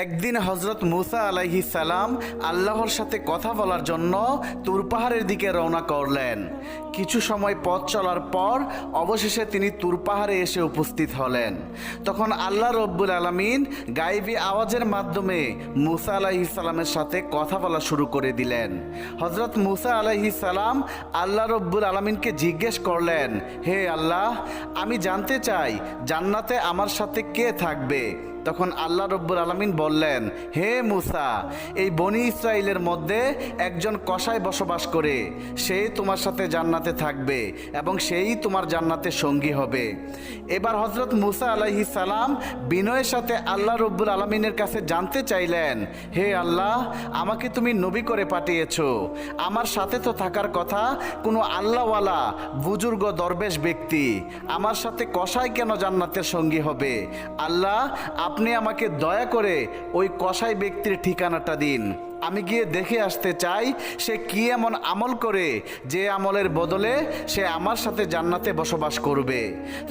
একদিন হজরত মুসা আলাইহিস সালাম আল্লাহর সাথে কথা বলার জন্য তুর পাহাড়ের দিকে রওনা করলেন। কিছু সময় পথ চলার পর অবশেষে তিনি তুর পাহাড়ে এসে উপস্থিত হলেন। তখন আল্লাহ রব্বুল আলামিন গায়েবী আওয়াজের মাধ্যমে মুসা আলাইহিস সালামের সাথে কথা বলা শুরু করে দিলেন। হজরত মুসা আলাইহিস সালাম আল্লাহ রব্বুল আলামিনকে জিজ্ঞেস করলেন, হে আল্লাহ, আমি জানতে চাই জান্নাতে আমার সাথে কে থাকবে। তখন আল্লাহ রব্বুল আলামিন বললেন, হে মুসা, এই বনি ইসরাইলের মধ্যে একজন কসাই বসবাস করে, সেই তোমার সাথে জান্নাতে থাকবে এবং সেই তোমার জান্নাতে সঙ্গী হবে। এবার হজরত মুসা আলাইহিস সালাম বিনয়ের সাথে আল্লাহ রব্বুল আলামিনের কাছে জানতে চাইলেন, হে আল্লাহ, আমাকে তুমি নবী করে পাঠিয়েছো, আমার সাথে তো থাকার কথা কোনো আল্লাহওয়ালা বুজুর্গ দরবেশ ব্যক্তি, আমার সাথে কসাই কেন জান্নাতের সঙ্গী হবে? আল্লাহ, আপনি আমাকে দয়া করে ওই কসাই ব্যক্তির ঠিকানাটা দিন, আমি গিয়ে দেখে আসতে চাই সে কি এমন আমল করে যে আমলের বদলে সে আমার সাথে জান্নাতে বসবাস করবে।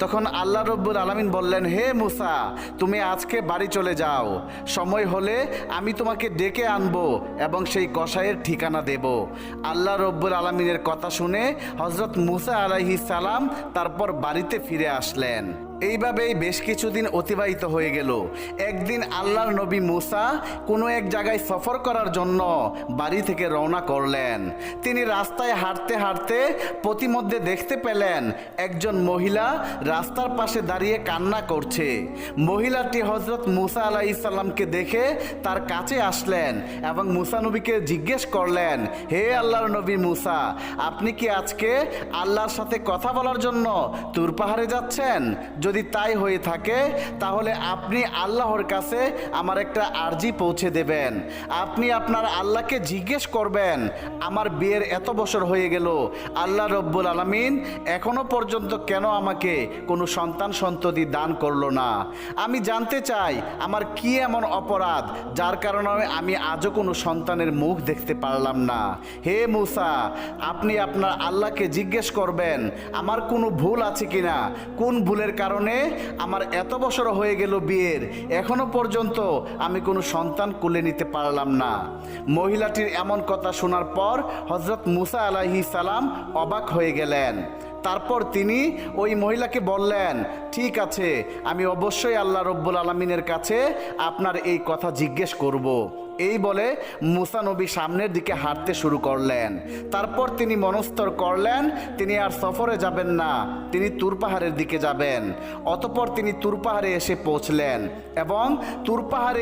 তখন আল্লাহ রব্বুল আলামিন বললেন, হে মুসা, তুমি আজকে বাড়ি চলে যাও, সময় হলে আমি তোমাকে ডেকে আনবো এবং সেই কসাইয়ের ঠিকানা দেব। আল্লাহ রব্বুল আলামিনের কথা শুনে হজরত মুসা আলাইহিস সালাম তারপর বাড়িতে ফিরে আসলেন। এইভাবেই বেশ কিছুদিন অতিবাহিত হয়ে গেল। একদিন আল্লাহর নবী মুসা কোনো এক জায়গায় সফর করার জন্য বাড়ি থেকে রওনা করলেন। তিনি রাস্তায় হাঁটতে হাঁটতে পথিমধ্যে দেখতে পেলেন একজন মহিলা রাস্তার পাশে দাঁড়িয়ে কান্না করছে। মহিলাটি হজরত মুসা আলাইহিস সালামকে দেখে তার কাছে আসলেন এবং মুসা নবীকে জিজ্ঞেস করলেন, হে আল্লাহর নবী মুসা, আপনি কি আজকে আল্লাহর সাথে কথা বলার জন্য তুর পাহাড়ে যাচ্ছেন? যদি তাই হয়ে থাকে তাহলে আপনি আল্লাহর কাছে আমার একটা আরজি পৌঁছে দেবেন। আপনি আপনার আল্লাহকে জিজ্ঞেস করবেন, আমার বিয়ের এত বছর হয়ে গেল, আল্লাহ রব্বুল আলামিন এখনো পর্যন্ত কেন আমাকে কোনো সন্তান সন্ততি দান করলো না? আমি জানতে চাই আমার কি এমন অপরাধ যার কারণে আমি আজও কোনো সন্তানের মুখ দেখতে পারলাম না। হে মুসা, আপনি আপনার আল্লাহকে জিজ্ঞেস করবেন আমার কোনো ভুল আছে কিনা, কোন ভুলের কারণে আমার এত বছর হয়ে গেল বিয়ের, এখনো পর্যন্ত আমি কোনো সন্তান কোলে নিতে পারলাম না। মহিলাটির এমন কথা শোনার পর হজরত মুসা আলাইহিস সালাম অবাক হয়ে গেলেন। তারপর তিনি ওই মহিলাকে বললেন, ঠিক আছে, আমি অবশ্যই আল্লাহ রব্বুল আলামিনের কাছে আপনার এই কথা জিজ্ঞেস করব। এই বলে মুসা নবী সামনের দিকে হাঁটতে শুরু করলেন। তারপর তিনি মনস্থর করলেন তিনি আর সফরে যাবেন না, তিনি তুর পাহাড়ের দিকে যাবেন। অতঃপর তিনি তুর পাহাড়ে এসে পৌঁছলেন এবং তুর পাহাড়ে